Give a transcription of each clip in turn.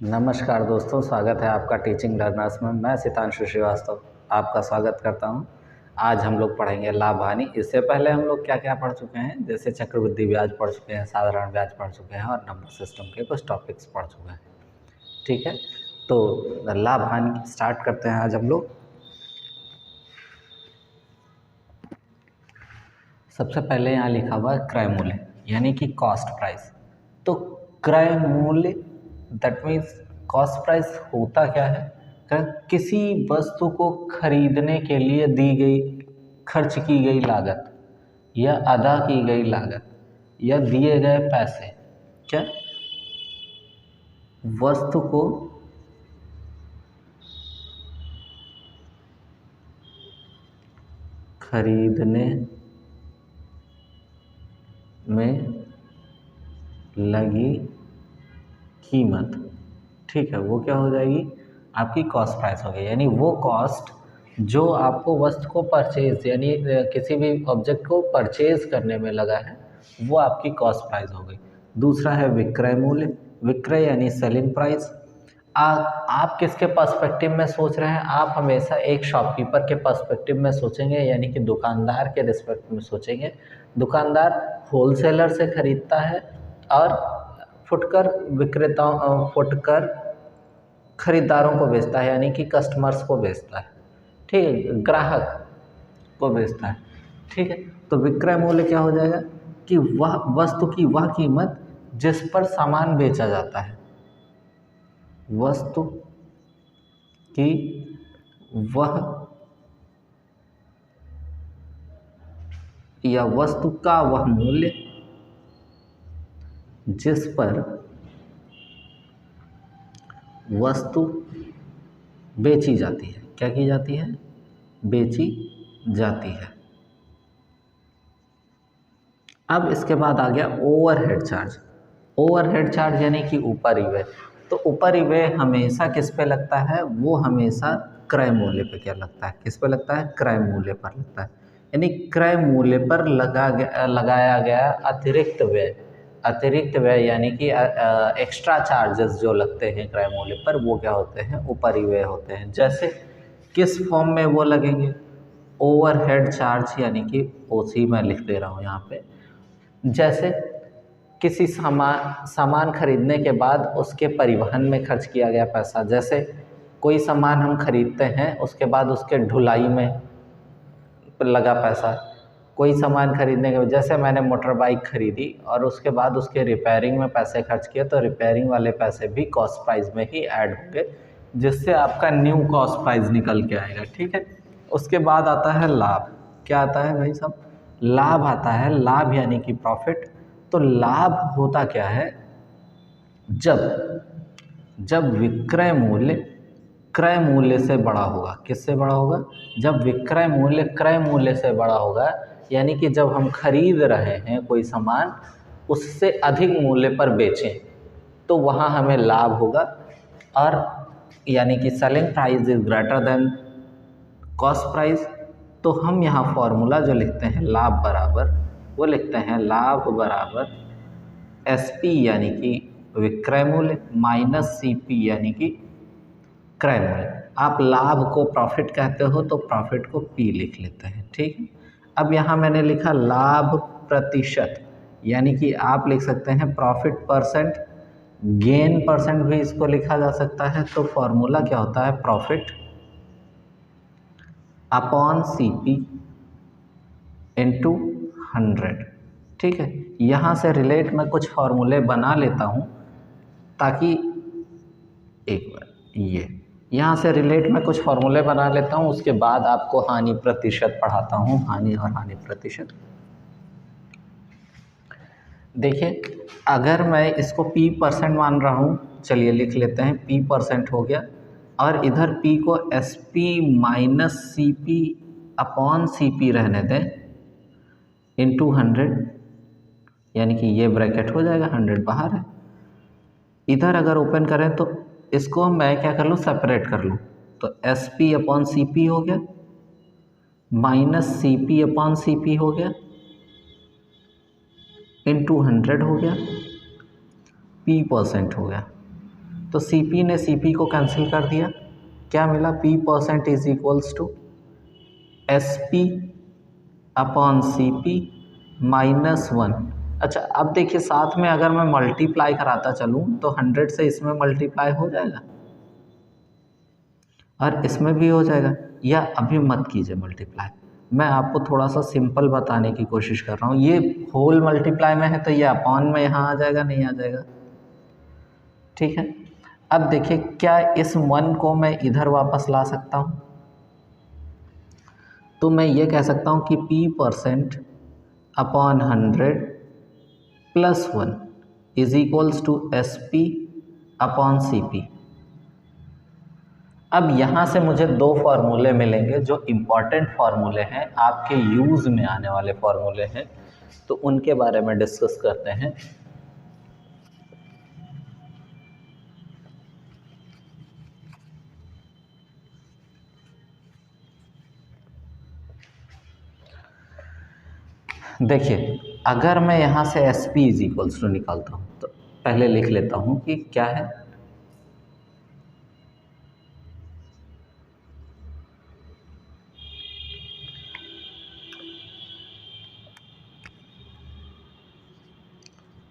नमस्कार दोस्तों, स्वागत है आपका टीचिंग लर्नर्स में। मैं सितांशु श्रीवास्तव आपका स्वागत करता हूं। आज हम लोग पढ़ेंगे लाभ हानि। इससे पहले हम लोग क्या क्या पढ़ चुके हैं, जैसे चक्रवृद्धि ब्याज पढ़ चुके हैं, साधारण ब्याज पढ़ चुके हैं और नंबर सिस्टम के कुछ टॉपिक्स पढ़ चुके हैं। ठीक है, तो लाभ हानि स्टार्ट करते हैं आज हम लोग। सबसे पहले यहाँ लिखा हुआ है क्रय मूल्य, यानी कि कॉस्ट प्राइस। तो क्रय मूल्य दैट मीन्स कॉस्ट प्राइस होता क्या है? किसी वस्तु को खरीदने के लिए दी गई, खर्च की गई लागत या अदा की गई लागत या दिए गए पैसे, क्या वस्तु को खरीदने में लगी कीमत, ठीक है, वो क्या हो जाएगी? आपकी कॉस्ट प्राइस हो गई। यानी वो कॉस्ट जो आपको वस्तु को परचेज, यानी किसी भी ऑब्जेक्ट को परचेज करने में लगा है, वो आपकी कॉस्ट प्राइस हो गई। दूसरा है विक्रय मूल्य। विक्रय यानी सेलिंग प्राइस। आप किसके पर्सपेक्टिव में सोच रहे हैं? आप हमेशा एक शॉपकीपर के पर्सपेक्टिव में सोचेंगे, यानी कि दुकानदार के रिस्पेक्ट में सोचेंगे। दुकानदार होलसेलर से खरीदता है और फुटकर फुटकर खरीदारों को बेचता है, यानी कि कस्टमर्स को बेचता है। ठीक है, ग्राहक को बेचता है। ठीक है, तो विक्रय मूल्य क्या हो जाएगा कि वह वस्तु की वह कीमत जिस पर सामान बेचा जाता है, वस्तु की वह या वस्तु का वह मूल्य जिस पर वस्तु बेची जाती है। क्या की जाती है? बेची जाती है। अब इसके बाद आ गया ओवरहेड चार्ज। ओवरहेड चार्ज यानी कि ऊपरी व्यय। तो ऊपरी व्यय हमेशा किस पे लगता है? वो हमेशा क्रय मूल्य पे क्या लगता है? किस पे लगता है? क्रय मूल्य पर लगता है। यानी क्रय मूल्य पर लगाया गया अतिरिक्त व्यय। अतिरिक्त व्यय यानी कि एक्स्ट्रा चार्जेस जो लगते हैं क्रय मूल्य पर, वो क्या होते हैं? ऊपरी व्यय होते हैं। जैसे किस फॉर्म में वो लगेंगे? ओवरहेड चार्ज यानी कि ओसी मैं लिख दे रहा हूँ यहाँ पे। जैसे किसी सामान खरीदने के बाद उसके परिवहन में खर्च किया गया पैसा। जैसे कोई सामान हम खरीदते हैं, उसके बाद उसके ढुलाई में लगा पैसा। कोई सामान खरीदने के, जैसे मैंने मोटर बाइक खरीदी और उसके बाद उसके रिपेयरिंग में पैसे खर्च किए, तो रिपेयरिंग वाले पैसे भी कॉस्ट प्राइस में ही ऐड होंगे, जिससे आपका न्यू कॉस्ट प्राइस निकल के आएगा। ठीक है, उसके बाद आता है लाभ। क्या आता है भाई साहब? लाभ आता है। लाभ यानी कि प्रॉफिट। तो लाभ होता क्या है? जब विक्रय मूल्य क्रय मूल्य से बड़ा होगा। किससे बड़ा होगा? जब विक्रय मूल्य क्रय मूल्य से बड़ा होगा, यानी कि जब हम खरीद रहे हैं कोई सामान, उससे अधिक मूल्य पर बेचें, तो वहाँ हमें लाभ होगा। और यानी कि selling price is greater than cost price. तो हम यहाँ फॉर्मूला जो लिखते हैं लाभ बराबर, वो लिखते हैं लाभ बराबर SP यानी कि विक्रय मूल्य माइनस CP यानी कि क्रय मूल्य। आप लाभ को प्रॉफिट कहते हो तो प्रॉफिट को P लिख लेते हैं। ठीक है, अब यहाँ मैंने लिखा लाभ प्रतिशत, यानी कि आप लिख सकते हैं प्रॉफिट परसेंट, गेन परसेंट भी इसको लिखा जा सकता है। तो फॉर्मूला क्या होता है? Profit upon CP into 100। ठीक है, यहाँ से रिलेट मैं कुछ फॉर्मूले बना लेता हूँ, ताकि एक बार यहाँ से रिलेट मैं कुछ फॉर्मूले बना लेता हूँ, उसके बाद आपको हानि प्रतिशत पढ़ाता हूँ। हानि और हानि प्रतिशत देखिए, अगर मैं इसको P% मान रहा हूँ, चलिए लिख लेते हैं P% हो गया, और इधर P को SP minus CP upon CP रहने दें इंटू 100, यानी कि ये ब्रैकेट हो जाएगा, 100 बाहर है। इधर अगर ओपन करें तो इसको मैं क्या कर लूँ? सेपरेट कर लूँ। तो SP अपॉन CP हो गया, माइनस CP अपॉन CP हो गया, इंटू 100 हो गया, P% हो गया। तो Cp ने Cp को कैंसिल कर दिया, क्या मिला, P% is equals to SP upon Cp -1। अच्छा अब देखिए साथ में अगर मैं मल्टीप्लाई कराता चलूँ तो 100 से इसमें मल्टीप्लाई हो जाएगा और इसमें भी हो जाएगा, या अभी मत कीजिए मल्टीप्लाई, मैं आपको थोड़ा सा सिंपल बताने की कोशिश कर रहा हूँ। ये होल मल्टीप्लाई में है तो ये अपॉन में यहाँ आ जाएगा, नहीं आ जाएगा, ठीक है। अब देखिए क्या इस 1 को मैं इधर वापस ला सकता हूँ, तो मैं ये कह सकता हूँ कि P% upon 100 plus 1 is equals to SP upon CP। अब यहाँ से मुझे दो फार्मूले मिलेंगे जो इम्पॉर्टेंट फार्मूले हैं, आपके यूज़ में आने वाले फार्मूले हैं, तो उनके बारे में डिस्कस करते हैं। देखिए अगर मैं यहाँ से SP इज इक्वल्स टू निकालता हूँ तो पहले लिख लेता हूँ कि क्या है,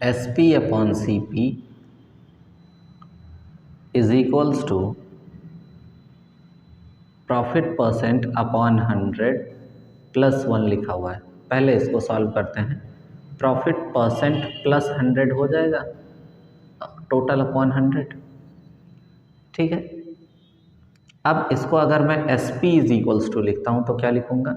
SP upon CP is equals to profit % upon 100 plus 1 लिखा हुआ है। पहले इसको सॉल्व करते हैं, प्रॉफिट % प्लस 100 हो जाएगा टोटल अपॉन 100, ठीक है। अब इसको अगर मैं SP इज इक्वल्स टू लिखता हूँ तो क्या लिखूँगा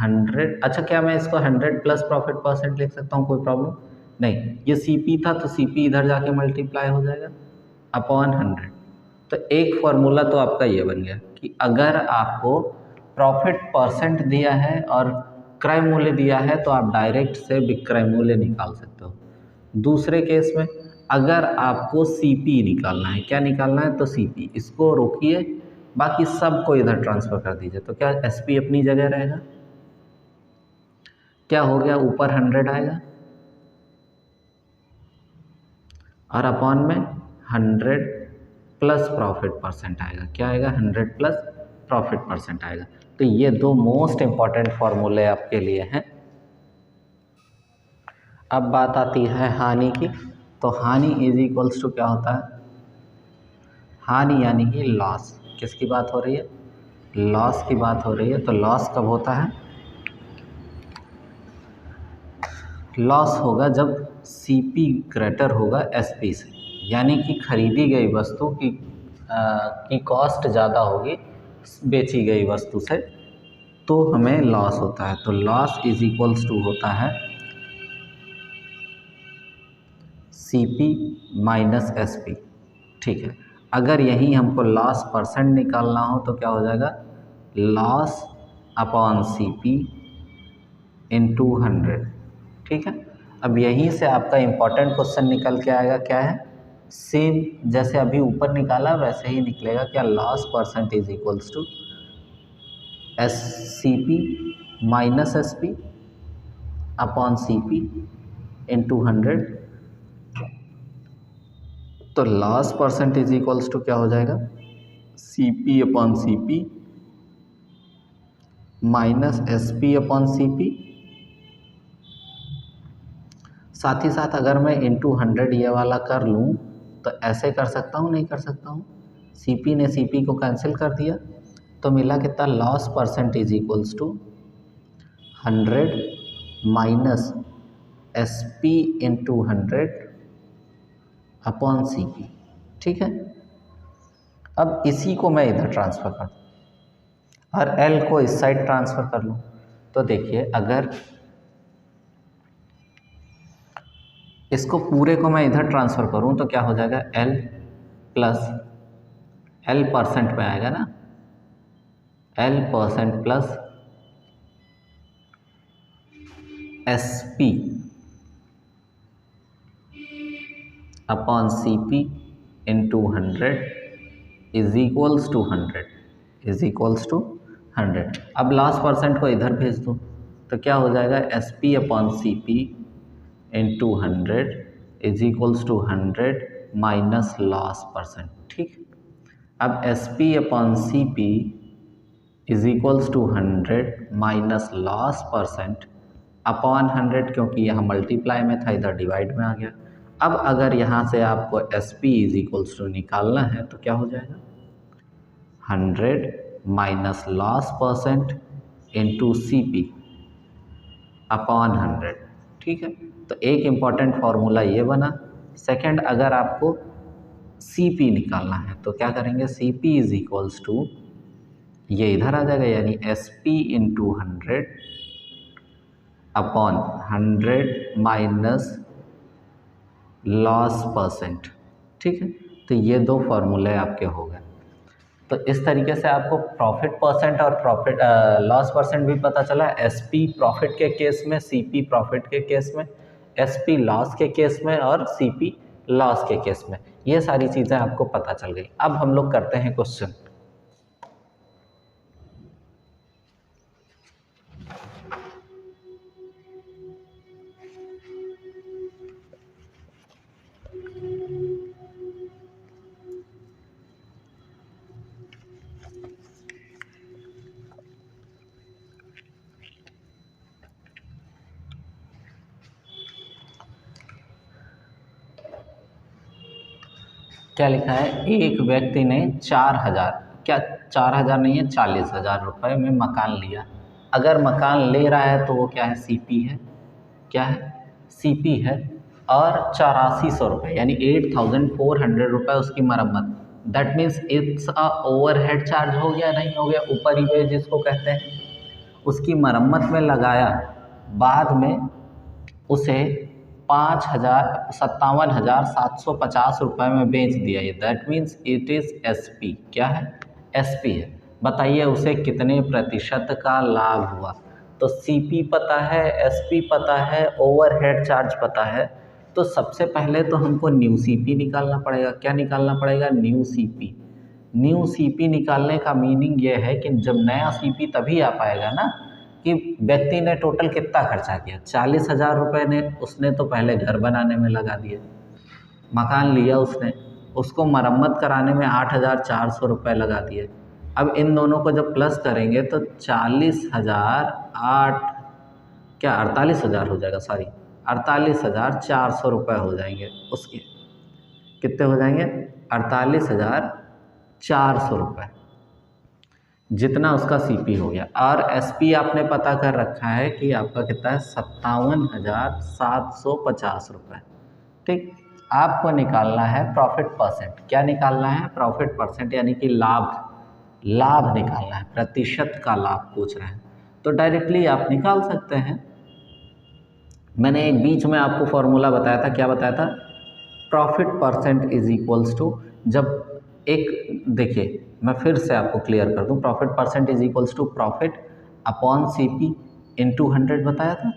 100। अच्छा क्या मैं इसको 100 प्लस प्रॉफिट % लिख सकता हूँ, कोई प्रॉब्लम नहीं, ये CP था तो CP इधर जाके मल्टीप्लाई हो जाएगा अपॉन 100। तो एक फार्मूला तो आपका ये बन गया कि अगर आपको प्रॉफिट % दिया है और क्रय मूल्य दिया है तो आप डायरेक्ट से विक्रय मूल्य निकाल सकते हो। दूसरे केस में अगर आपको CP निकालना है, क्या निकालना है, तो CP, इसको रोकिए, बाकी सब को इधर ट्रांसफ़र कर दीजिए, तो क्या SP अपनी जगह रहेगा, क्या हो गया, ऊपर 100 आएगा और अपॉन में 100 प्लस प्रॉफिट % आएगा, क्या आएगा 100 प्लस प्रॉफिट % आएगा। तो ये दो मोस्ट इम्पॉर्टेंट फार्मूले आपके लिए हैं। अब बात आती है हानि की, तो हानि इज इक्वल्स टू क्या होता है, हानि यानी कि लॉस, किसकी बात हो रही है, लॉस की बात हो रही है। तो लॉस कब होता है, लॉस होगा जब CP ग्रेटर होगा SP से, यानी कि खरीदी गई वस्तु की कॉस्ट ज़्यादा होगी बेची गई वस्तु से, तो हमें लॉस होता है। तो लॉस इज इक्वल्स टू होता है CP माइनस SP, ठीक है। अगर यहीं हमको लॉस % निकालना हो तो क्या हो जाएगा, लॉस अपॉन CP इंटू 100, ठीक है। अब यहीं से आपका इम्पॉर्टेंट क्वेश्चन निकल के आएगा, क्या है, सेम जैसे अभी ऊपर निकाला वैसे ही निकलेगा, क्या loss % is equals to CP minus SP upon CP into 100। तो लॉस % इज इक्वल्स टू क्या हो जाएगा, CP upon CP minus SP upon CP। साथ ही साथ अगर मैं इंटू 100 ये वाला कर लूँ तो ऐसे कर सकता हूँ, नहीं कर सकता हूँ, CP ने CP को कैंसिल कर दिया तो मिला कितना, loss % is equals to 100 minus SP into 100 upon CP, ठीक है। अब इसी को मैं इधर ट्रांसफ़र कर दूँ और L को इस साइड ट्रांसफ़र कर लूँ, तो देखिए अगर इसको पूरे को मैं इधर ट्रांसफ़र करूँ तो क्या हो जाएगा, L प्लस L % में आएगा ना, L % plus SP upon CP into 100 is equals to 100, is equals to 100। अब लास्ट % को इधर भेज दूँ तो क्या हो जाएगा, SP upon CP into 100 is equals to 100 minus loss percent. ठीक, अब SP upon CP is equals to 100 minus loss percent upon 100, क्योंकि यहाँ मल्टीप्लाई में था, इधर डिवाइड में आ गया। अब अगर यहाँ से आपको SP इज इक्वल्स टू निकालना है तो क्या हो जाएगा, 100 minus loss percent into CP upon 100। ठीक है, तो एक इम्पॉर्टेंट फार्मूला ये बना। सेकंड, अगर आपको CP निकालना है तो क्या करेंगे, CP इज इक्वल्स टू, ये इधर आ जाएगा, यानी SP into 100 upon 100 minus loss percent. ठीक है, तो ये दो फार्मूले आपके हो गए। तो इस तरीके से आपको प्रॉफिट परसेंट और प्रॉफिट लॉस परसेंट भी पता चला। SP प्रॉफिट के केस में, CP प्रॉफिट के केस में, SP लॉस के केस में और CP लॉस के केस में, ये सारी चीज़ें आपको पता चल गई। अब हम लोग करते हैं क्वेश्चन। क्या लिखा है, एक व्यक्ति ने 4000, क्या 4000 नहीं है, 40,000 रुपये में मकान लिया। अगर मकान ले रहा है तो वो क्या है, CP है, क्या है, CP है। और 8400 रुपये यानी 8400 रुपये उसकी मरम्मत। That means it's a overhead charge हो गया, नहीं हो गया, ऊपर ही वे जिसको कहते हैं, उसकी मरम्मत में लगाया, बाद में उसे 57,750 रुपये में बेच दिया। ये that means it is SP, क्या है, SP है। बताइए उसे कितने प्रतिशत का लाभ हुआ। तो CP पता है, SP पता है, ओवरहेड चार्ज पता है। तो सबसे पहले तो हमको न्यू CP निकालना पड़ेगा। क्या निकालना पड़ेगा, न्यू CP। न्यू CP निकालने का मीनिंग ये है कि जब नया CP तभी आ पाएगा ना कि व्यक्ति ने टोटल कितना खर्चा किया। 40,000 रुपये ने उसने तो पहले घर बनाने में लगा दिए, मकान लिया उसने, उसको मरम्मत कराने में 8,400 रुपये लगा दिए। अब इन दोनों को जब प्लस करेंगे तो 40,000 8 क्या 48,000 हो जाएगा, सॉरी 48,400 रुपये हो जाएंगे उसके। कितने हो जाएंगे, 48,400 रुपये, जितना उसका CP हो गया। और SP आपने पता कर रखा है कि आपका कितना है, 57,750 रुपये। ठीक, आपको निकालना है प्रॉफिट परसेंट। क्या निकालना है, प्रॉफिट परसेंट, यानी कि लाभ निकालना है, प्रतिशत का लाभ पूछ रहे हैं। तो डायरेक्टली आप निकाल सकते हैं। मैंने एक बीच में आपको फॉर्मूला बताया था, क्या बताया था, profit percent is equals to, जब एक, देखिए मैं फिर से आपको क्लियर कर दूं, profit percent is equals to profit upon CP into 100 बताया था।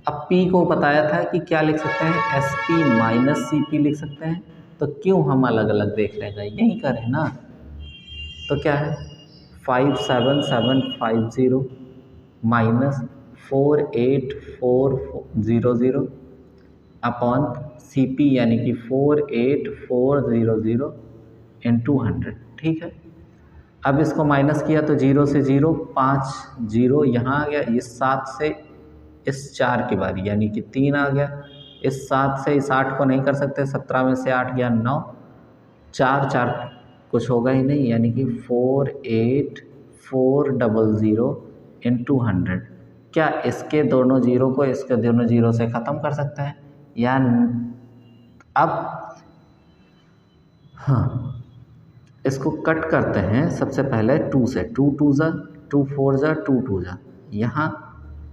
अब P को बताया था कि क्या लिख सकते हैं, SP माइनस CP लिख सकते हैं। तो क्यों हम अलग अलग देख रहे हैं, यही करें ना। तो क्या है, 57750 माइनस 48400 अपॉन CP यानी कि 48400 इंटू 100। ठीक है, अब इसको माइनस किया तो 0 से 0, 5 0 यहाँ आ गया, इस 7 से इस 4 की बारी यानी कि 3 आ गया, इस 7 से इस 8 को नहीं कर सकते, 17 में से 8 गया 9, 4 4 कुछ होगा ही नहीं, यानी कि 48400 इंटू 100। क्या इसके दोनों जीरो को इसके दोनों जीरो से ख़त्म कर सकते हैं या अब हाँ, इसको कट करते हैं सबसे पहले 2 से, 2 2 जा 2 4 जा 2 2 जा, यहाँ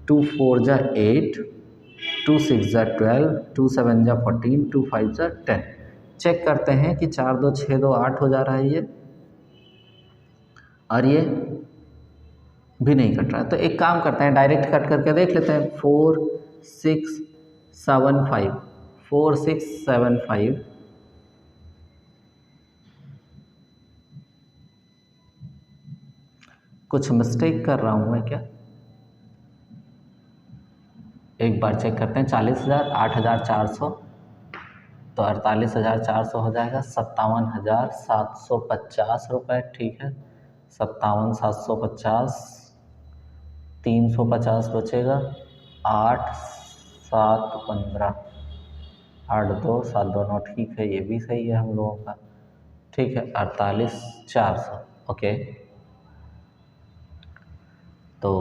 2 4 जा 8, 2 6 जा 12, 2 7 जा 14, 2 5 जा 10। चेक करते हैं कि 4 2 6 2 8 हो जा रहा है ये, और ये भी नहीं कट रहा है। तो एक काम करते हैं, डायरेक्ट कट करके देख लेते हैं। 4 6 7 5, 4 6 7 5, कुछ मिस्टेक कर रहा हूँ मैं क्या, एक बार चेक करते हैं। 40,000 8,400, तो 48,400 हो जाएगा 57,750 रुपये। ठीक है, 57,750, 350 बचेगा, 8 7 15, 8 2 7 2 9, ठीक है, ये भी सही है हम लोगों का। ठीक है, 48,400। ओके, तो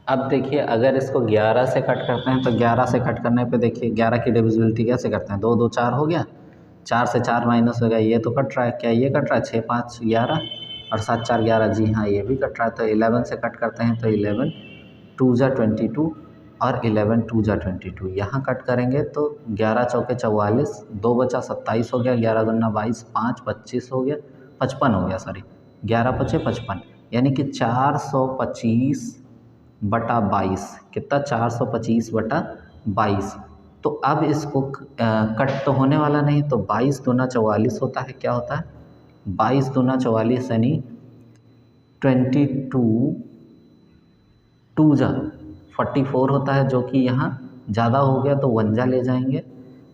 अब देखिए, अगर इसको 11 से कट करते हैं तो 11 से कट करने पे देखिए 11 की डिविजिबिलिटी कैसे करते हैं, 2 2 4 हो गया, 4 से 4 माइनस हो गया, ये तो कट रहा है, क्या ये कट रहा है, 6 5 11 और 7 4 11, जी हाँ ये भी कट रहा है। तो 11 से कट करते हैं तो 11 2 जा 22 और 11 2 जा 22, यहाँ कट करेंगे तो 11 चौके 44, 2 बचा 27 हो गया, 11 दूना 22, 5 25 हो गया, 55 हो गया, सॉरी 11 पचे 55, यानी कि 425 बटा 22, कितना, 425 बटा 22। तो अब इसको कट तो होने वाला नहीं, तो 22 दूना 44 होता है, क्या होता है, 22 दूना 44 यानी 22, 2 जा 44 होता है, जो कि यहाँ ज़्यादा हो गया तो 1 जा ले जाएंगे,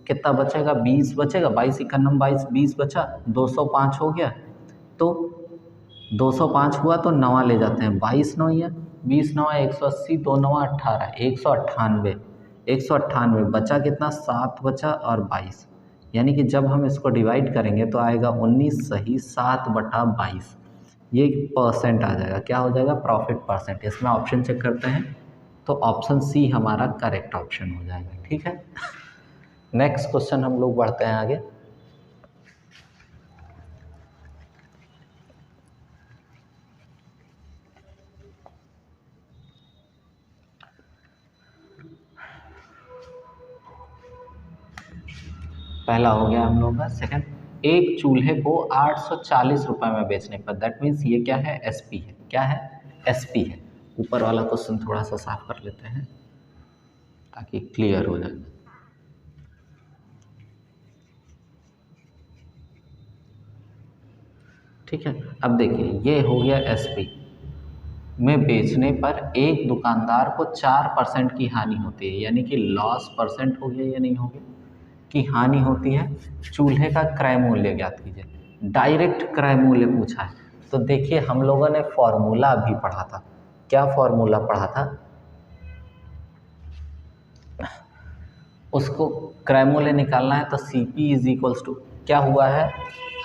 कितना बचेगा, 20 बचेगा, 22 इक्यानम 22, 20 बचा, 205 हो गया, तो 205 हुआ तो 9 ले जाते हैं, 22 9 है, 20 9 180, 2 9 18, 198, 198 बचा कितना, 7 बचा और 22, यानी कि जब हम इसको डिवाइड करेंगे तो आएगा 19 सही 7 बटा 22, ये परसेंट आ जाएगा, क्या हो जाएगा, प्रॉफिट परसेंट। इसमें ऑप्शन चेक करते हैं तो ऑप्शन सी हमारा करेक्ट ऑप्शन हो जाएगा। ठीक है, नेक्स्ट क्वेश्चन हम लोग बढ़ते हैं आगे। पहला हो गया हम लोगों का। सेकंड, एक चूल्हे को 840 रुपये में बेचने पर, दैट मीन्स ये क्या है, एसपी है, क्या है, एसपी है। ऊपर वाला क्वेश्चन थोड़ा सा साफ कर लेते हैं ताकि क्लियर हो जाए। ठीक है, अब देखिए ये हो गया एसपी में बेचने पर एक दुकानदार को 4% की हानि होती है, यानी कि लॉस परसेंट हो गया या नहीं हो गया, की हानि होती है। चूल्हे का क्रय मूल्य ज्ञात कीजिए, डायरेक्ट क्रय मूल्य पूछा है। तो देखिए हम लोगों ने फॉर्मूला अभी पढ़ा था, क्या फॉर्मूला पढ़ा था, उसको क्रय मूल्य निकालना है तो CP इज इक्वल्स टू, क्या हुआ है,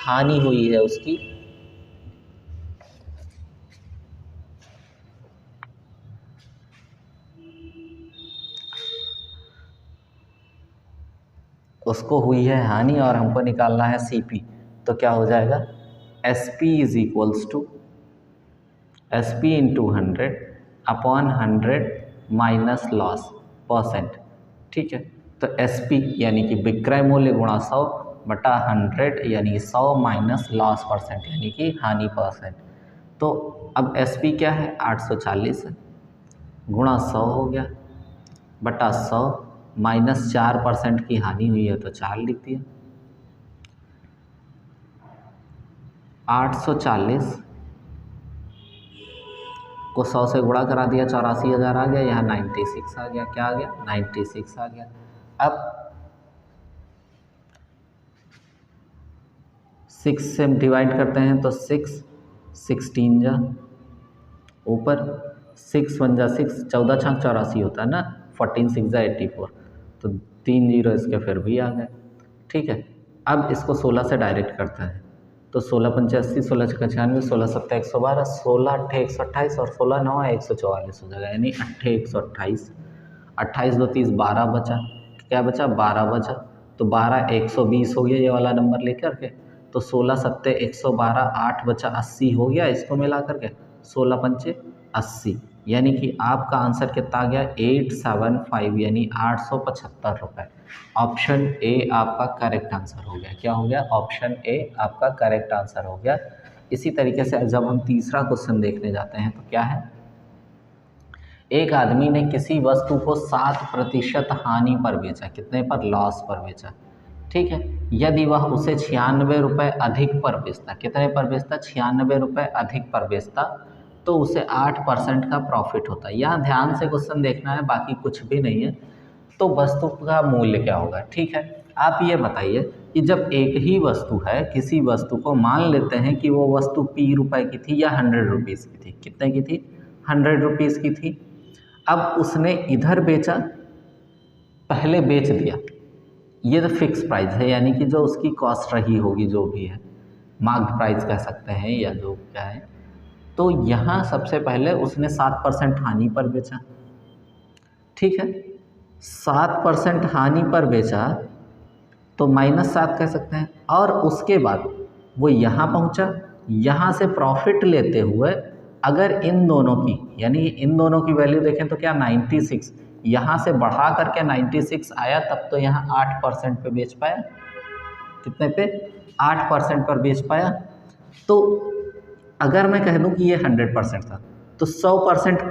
हानि हुई है उसकी, उसको हुई है हानि और हमको निकालना है CP, तो क्या हो जाएगा, SP is equals to SP into 100 upon 100 minus loss percent. ठीक है, तो SP यानी कि विक्रय मूल्य गुणा 100 बटा 100 यानी 100 माइनस लॉस परसेंट यानी कि हानि परसेंट। तो अब SP क्या है, 840 है, गुणा 100 हो गया बटा 100 माइनस 4% की हानि हुई है तो 4 लिख दिया। 840 को 100 से गुणा करा दिया, 84,000 आ गया, यहाँ 96 आ गया, क्या आ गया, 96 आ गया। अब 6 से डिवाइड करते हैं तो 6 16 जा ऊपर 6 1 जा 6, 14 छाक 84 होता है ना, 14 6 जा 84, तो 3 जीरो इसके फिर भी आ गए। ठीक है, अब इसको 16 से डायरेक्ट करते हैं तो 16 पंचे 80, 16 छक्का 96, 16 सत्ता 112, 16 अट्ठे 128 और 16 नौ 144 हो जाएगा, यानी अट्ठे 128, 28 2 30 12 बचा, क्या बचा, 12 बचा, तो 12 120 हो गया ये वाला नंबर लेकर के, तो 16 सत्ते 112, 8 बचा 80 हो गया, इसको मिला करके 16 पंचे 80, यानी कि आपका आंसर कितना आ गया, 875 यानी 875 रुपये। ऑप्शन ए आपका करेक्ट आंसर हो गया, क्या हो गया, ऑप्शन ए आपका करेक्ट आंसर हो गया। इसी तरीके से जब हम तीसरा क्वेश्चन देखने जाते हैं तो क्या है, एक आदमी ने किसी वस्तु को 7% हानि पर बेचा, कितने पर? लॉस पर बेचा, ठीक है। यदि वह उसे 96 रुपये अधिक पर बेचता, कितने पर बेचता? 96 रुपये अधिक पर बेचता, तो उसे 8% का प्रॉफिट होता है। यहाँ ध्यान से क्वेश्चन देखना है, बाकी कुछ भी नहीं है। तो वस्तु का मूल्य क्या होगा, ठीक है। आप ये बताइए कि जब एक ही वस्तु है, किसी वस्तु को मान लेते हैं कि वो वस्तु P रुपए की थी या 100 रुपीज़ की थी, कितने की थी? 100 रुपीज़ की थी। अब उसने इधर बेचा, पहले बेच दिया, ये तो फिक्स प्राइस है, यानी कि जो उसकी कॉस्ट रही होगी, जो भी है, मार्क्ड प्राइस कह सकते हैं या जो क्या है। तो यहाँ सबसे पहले उसने 7% हानि पर बेचा, ठीक है। 7% हानि पर बेचा तो -7 कह सकते हैं। और उसके बाद वो यहाँ पहुँचा, यहाँ से प्रॉफिट लेते हुए अगर इन दोनों की, यानी इन दोनों की वैल्यू देखें तो क्या 96, यहाँ से बढ़ा करके 96 आया, तब तो यहाँ 8% पे बेच पाया। कितने पे? 8% पर बेच पाया। तो अगर मैं कह दूँ कि ये 100% था, तो 100%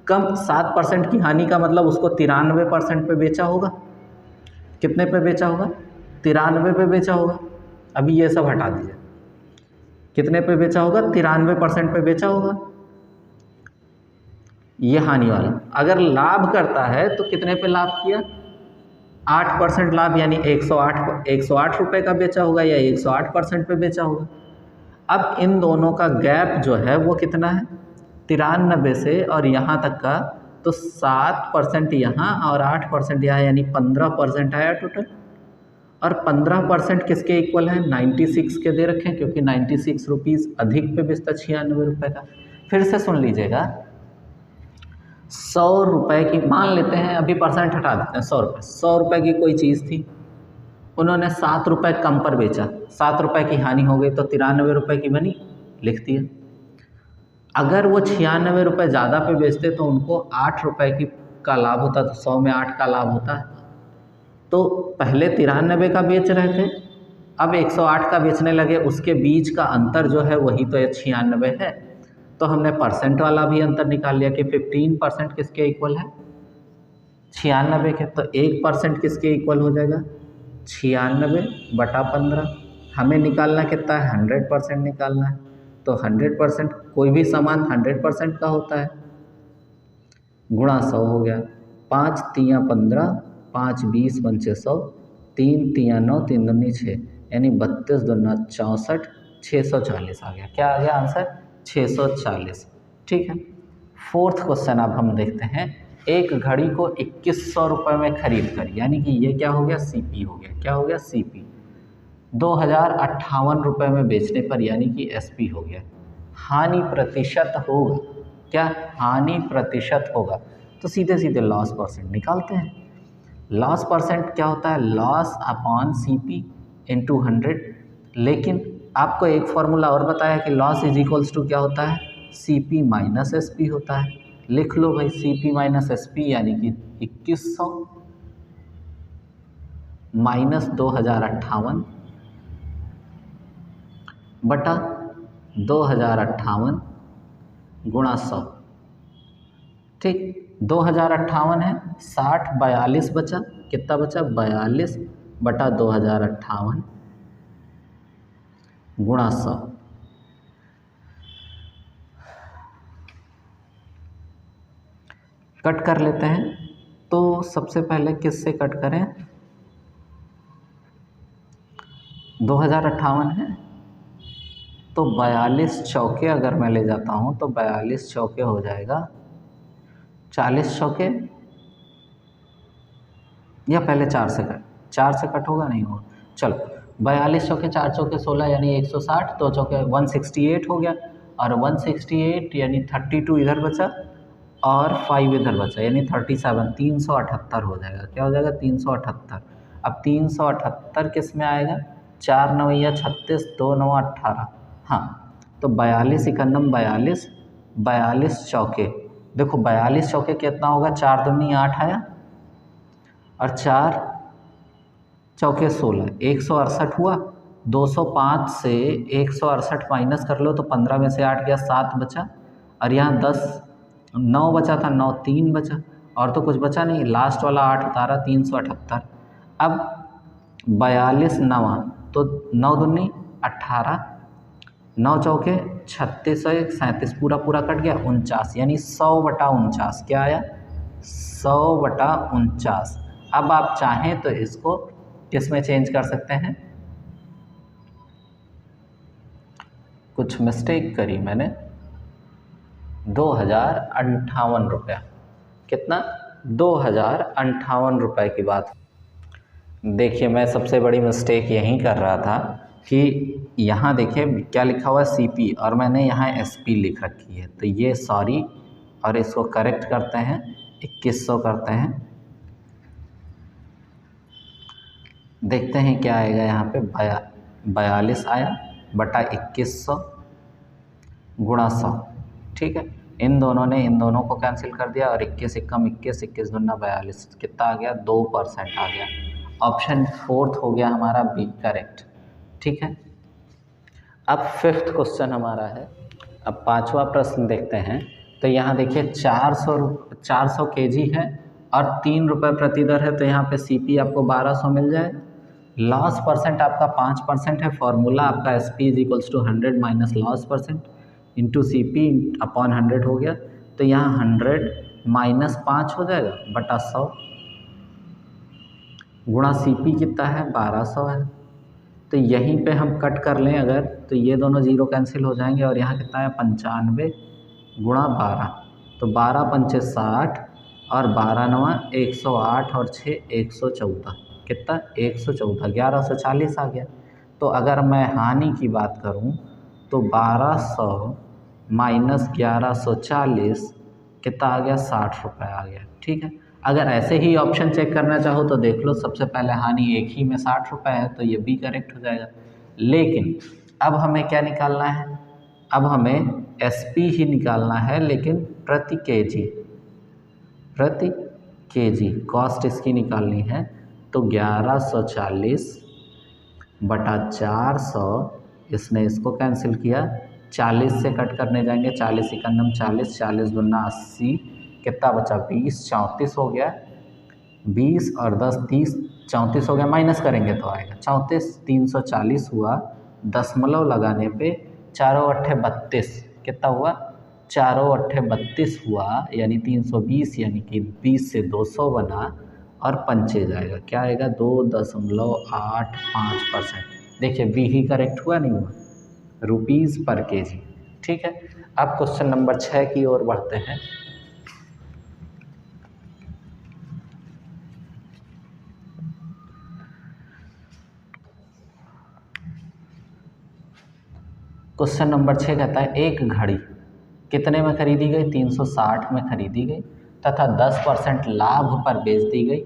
कम 7% की हानि का मतलब उसको 93% पे बेचा होगा। कितने पे बेचा होगा? 93 पे बेचा होगा। अभी ये सब हटा दीजिए, कितने पे बेचा होगा? 93% पे बेचा होगा, ये हानि वाला। अगर लाभ करता है तो कितने पे लाभ किया? 8% लाभ, यानी 108 रुपये का बेचा होगा या 108% पे बेचा होगा। अब इन दोनों का गैप जो है वो कितना है? 93 से और यहाँ तक का, तो 7% यहाँ और 8% यहाँ, यानी 15% आया टोटल। और 15% किसके इक्वल है? 96 के दे रखे हैं, क्योंकि 96 रुपीज़ अधिक पे बेचता 96 रुपये का। फिर से सुन लीजिएगा, 100 रुपये की, मान लेते हैं, अभी परसेंट हटा देते हैं, 100 रुपये की कोई चीज़ थी, उन्होंने 7 रुपये कम पर बेचा, 7 रुपये की हानि हो गई, तो 93 रुपये की बनी, लिख दिया। अगर वो 96 रुपये ज़्यादा पे बेचते तो उनको 8 रुपये की का लाभ होता, तो 100 में 8 का लाभ होता है। तो पहले 93 का बेच रहे थे, अब 108 का बेचने लगे, उसके बीच का अंतर जो है वही तो 96 है। तो हमने परसेंट वाला भी अंतर निकाल लिया कि 15% किसके इक्वल है? 96 के। तो 1% किसके इक्वल हो जाएगा? 96/15। हमें निकालना कितना है? 100% निकालना है। तो 100%, कोई भी सामान 100% का होता है, गुणा 100 हो गया। 5 तियाँ 15, 5 20 पंचे 100, 3 तियाँ 9, 3 दूनी 6, यानी 32 दूना 64, 640 आ गया। क्या आ गया आंसर? 640, ठीक है। फोर्थ क्वेश्चन अब हम देखते हैं। एक घड़ी को 2100 रुपये में खरीद कर, यानी कि ये क्या हो गया? CP हो गया। क्या हो गया? CP। 2058 रुपये में बेचने पर, यानी कि SP हो गया। हानि प्रतिशत होगा, क्या? हानि प्रतिशत होगा। तो सीधे सीधे लॉस परसेंट निकालते हैं। लॉस परसेंट क्या होता है? Loss upon CP into 100। लेकिन आपको एक फॉर्मूला और बताया कि लॉस इज इक्वल्स टू क्या होता है? CP माइनस SP होता है। लिख लो भाई, CP माइनस SP, यानी कि 2100 माइनस 2058 बटा 2058 गुणा 100, ठीक। 2058 है, 60 42 बचा, कितना बचा? 42 बटा 2058 गुणा 100। कट कर लेते हैं। तो सबसे पहले किससे कट करें? 2058 है, तो 42 चौके अगर मैं ले जाता हूँ तो 42 चौके हो जाएगा 40 चौके, या पहले 4 से कट होगा, नहीं होगा। चलो, 42 चौके 4 चौके 16, यानी 160, 2 चौके 168 हो गया, और 168 यानी 32 इधर बचा और 5 इधर बचा, यानी 37, 378 हो जाएगा। क्या हो जाएगा? 378। अब 378 किस में आएगा? 4 9 36, 2 9 18। हाँ, तो 42 इकन्नम 42, 42 चौके, देखो 42 चौके कितना होगा? 4 दूनी 8 आया, और 4 चौके 16, 168 हुआ। 205 से 168 माइनस कर लो तो 15 में से 8 गया, 7 बचा, और यहाँ 10 9 बचा था, 9 3 बचा और तो कुछ बचा नहीं, लास्ट वाला 8 उतारा 378। अब 42 नवा तो 9 दूनी 18, 9 चौके 36 और 1 37, पूरा पूरा कट गया 49, यानी 100/49 क्या आया 100/49। अब आप चाहें तो इसको किस में चेंज कर सकते हैं, कुछ मिस्टेक करी मैंने, 2058 रुपया, कितना 2058 रुपये की बात। देखिए मैं सबसे बड़ी मिस्टेक यहीं कर रहा था कि यहाँ देखिए क्या लिखा हुआ है CP और मैंने यहाँ SP लिख रखी है, तो ये सॉरी, और इसको करेक्ट करते हैं 2100 करते हैं, देखते हैं क्या आएगा यहाँ पे 42 आया बटा 2100 गुणा 100। ठीक है, इन दोनों ने इन दोनों को कैंसिल कर दिया और 21 एकम 21, 21 दूना 42, कितना आ गया 2% आ गया। ऑप्शन 4 हो गया हमारा बी करेक्ट। ठीक है, अब 5th क्वेश्चन हमारा है। अब 5वां प्रश्न देखते हैं। तो यहाँ देखिए 400 kg है और 3 रुपये प्रति दर है, तो यहाँ पे CP आपको 1200 मिल जाए। लॉस परसेंट आपका 5% है, फॉर्मूला आपका SP is equals to 100 minus loss percent into CP upon 100 हो गया। तो यहाँ 100 माइनस 5 हो जाएगा बटा 100 गुणा CP कितना है 1200 है। तो यहीं पे हम कट कर लें अगर, तो ये दोनों जीरो कैंसिल हो जाएंगे और यहाँ कितना है 95 गुणा 12, तो 12 पंचे 60 और 12 नवा 108 और 6 114, कितना 114, 1140 आ गया। तो अगर मैं हानि की बात करूं तो 1200 माइनस 1140 कितना आ गया 60 रुपये आ गया। ठीक है, अगर ऐसे ही ऑप्शन चेक करना चाहो तो देख लो, सबसे पहले हानि एक ही में 60 रुपये है, तो ये भी करेक्ट हो जाएगा। लेकिन अब हमें क्या निकालना है, अब हमें SP ही निकालना है, लेकिन प्रति केजी कॉस्ट इसकी निकालनी है। तो 1140 बटा 400, इसने इसको कैंसिल किया, 40 से कट करने जाएंगे, 40 इकन्नम 40, 40 दूना 80, कितना बचा 20, 34 हो गया, 20 और 10 30, 34 हो गया, माइनस करेंगे तो आएगा 34, 340 हुआ, दशमलव लगाने पे 4 अट्ठे 32, कितना हुआ 4 अट्ठे 32 हुआ, यानी 320, यानी कि 20 से 200 बना और पंचे जाएगा, क्या आएगा 2.85%। देखिए बी ही करेक्ट हुआ नहीं हुआ, रुपीज़ पर केजी। ठीक है, अब क्वेश्चन नंबर 6 की ओर बढ़ते हैं। क्वेश्चन नंबर 6 कहता है एक घड़ी कितने में खरीदी गई, 360 में खरीदी गई तथा 10% लाभ पर बेच दी गई,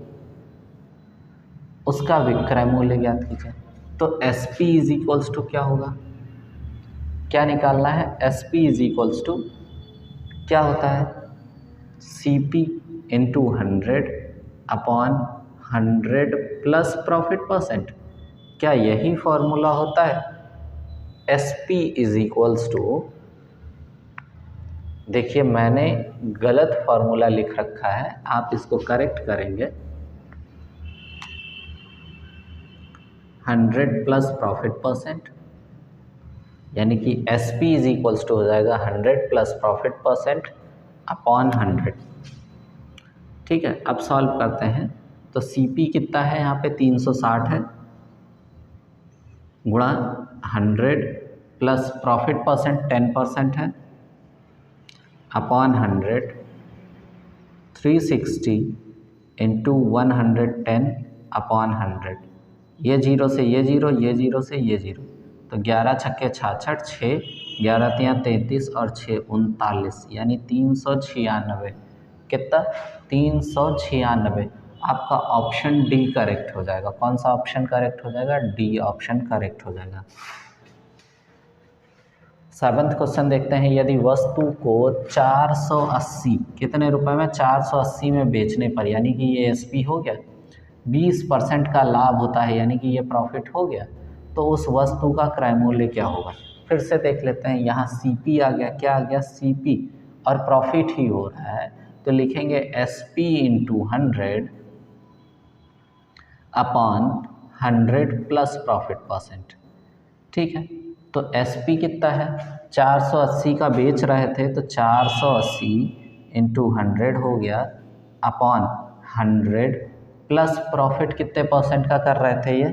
उसका विक्रय मूल्य ज्ञात कीजिए। तो SP इज इक्वल्स टू क्या होगा, क्या निकालना है, SP इज इक्वल्स टू क्या होता है CP into 100 upon 100 plus profit percent, क्या यही फॉर्मूला होता है। SP इज इक्वल्स टू, देखिए मैंने गलत फॉर्मूला लिख रखा है, आप इसको करेक्ट करेंगे, 100 प्लस प्रॉफिट परसेंट, यानी कि SP इज इक्वल्स टू हो जाएगा 100 प्लस प्रॉफिट परसेंट अपॉन 100। ठीक है, अब सॉल्व करते हैं। तो CP कितना है यहाँ पे 360 है, गुणा 100 प्लस प्रॉफिट परसेंट 10% है अपॉन 100, 360 इंटू 110 अपॉन 100, ये जीरो से ये जीरो, ये जीरो से ये जीरो, तो 11 छक्के 66, 6 11 तियाँ 33 और 6 39, यानी 396, कितना 396। आपका ऑप्शन डी करेक्ट हो जाएगा। कौन सा ऑप्शन करेक्ट हो जाएगा, डी ऑप्शन करेक्ट हो जाएगा। 7th क्वेश्चन देखते हैं। यदि वस्तु को 480 कितने रुपए में, 480 में बेचने पर, यानी कि ये SP हो गया, 20% का लाभ होता है, यानी कि ये प्रॉफिट हो गया, तो उस वस्तु का क्रय मूल्य क्या होगा। फिर से देख लेते हैं, यहाँ CP आ गया, क्या आ गया CP, और प्रॉफिट ही हो रहा है, तो लिखेंगे SP into 100 upon 100 plus profit percent. ठीक है, तो SP कितना है, 480 का बेच रहे थे तो 480 इंटू 100 हो गया अपॉन 100 प्लस प्रॉफिट कितने परसेंट का कर रहे थे, ये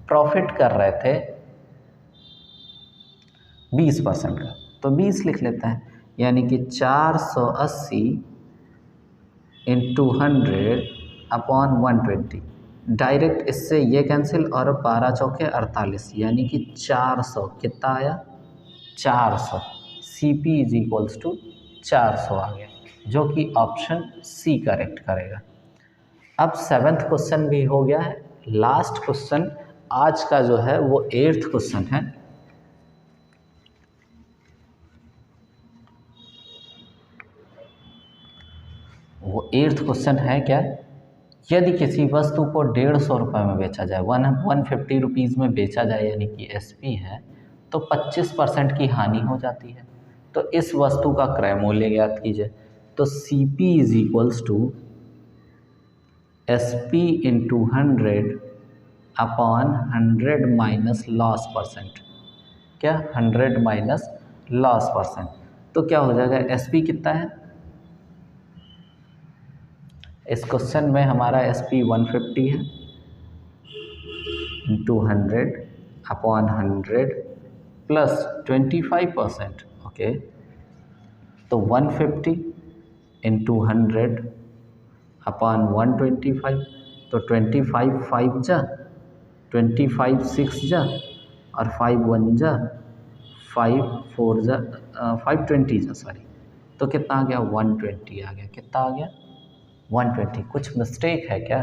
प्रॉफिट कर रहे थे 20% का, तो 20 लिख लेते हैं, यानी कि 480 इंटू 100 अपॉन 120। डायरेक्ट इससे ये कैंसिल और 12 चौके 48, यानी कि 400 कितना आया, 400 CP इज इक्वल्स टू 400 आ गया, जो कि ऑप्शन C करेक्ट करेगा। अब 7th क्वेश्चन भी हो गया है। लास्ट क्वेश्चन आज का जो है वो 8th क्वेश्चन है। वो 8th क्वेश्चन है क्या, यदि किसी वस्तु को 150 रुपये में बेचा जाए, 150 रुपीज़ में बेचा जाए, यानी कि SP है, तो 25% की हानि हो जाती है। तो इस वस्तु का क्रय मूल्य ज्ञात कीजिए। तो CP is equals to SP into 100 upon 100 minus loss percent. क्या 100 माइनस लॉस परसेंट, तो क्या हो जाएगा, SP कितना है, इस क्वेश्चन में हमारा SP 150 है इंटू 100 अपॉन 100 प्लस 25%। ओके, तो 150 इंटू 100 अपॉन 125, तो 25 5 जा, 25 6 जा, और 5 1 जा, 5 4 जा, 520 जा, सॉरी, तो कितना आ गया, 120 आ गया। कितना आ गया, 120। कुछ मिस्टेक है क्या,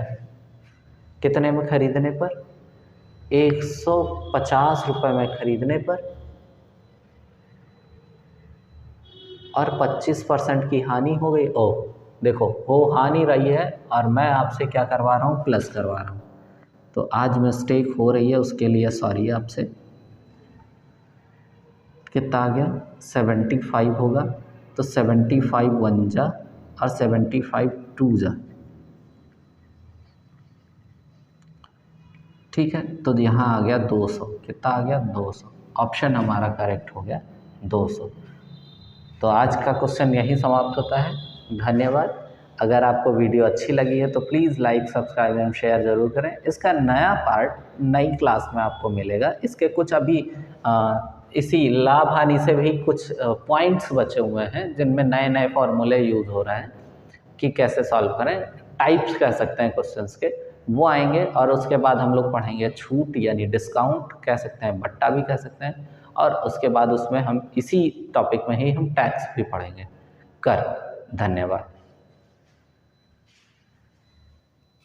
कितने में खरीदने पर, 150 रुपये में खरीदने पर, और 25% की हानि हो गई। ओ देखो, हो हानि रही है और मैं आपसे क्या करवा रहा हूँ, प्लस करवा रहा हूँ, तो आज मिस्टेक हो रही है, उसके लिए सॉरी आपसे। कितना आ गया, 75 होगा, तो 75 1 जा और 75 2 जा। ठीक है, तो यहाँ आ गया 200। कितना आ गया, 200। ऑप्शन हमारा करेक्ट हो गया 200। तो आज का क्वेश्चन यहीं समाप्त होता है। धन्यवाद। अगर आपको वीडियो अच्छी लगी है तो please like subscribe and share ज़रूर करें। इसका नया पार्ट नई क्लास में आपको मिलेगा। इसके कुछ अभी इसी लाभ हानि से भी कुछ पॉइंट्स बचे हुए हैं जिनमें नए नए फॉर्मूले यूज़ हो रहे हैं कि कैसे सॉल्व करें। टाइप्स कह सकते हैं क्वेश्चंस के, वो आएंगे। और उसके बाद हम लोग पढ़ेंगे छूट यानी डिस्काउंट कह सकते हैं, बट्टा भी कह सकते हैं। और उसके बाद उसमें हम इसी टॉपिक में ही हम टैक्स भी पढ़ेंगे। कर। धन्यवाद।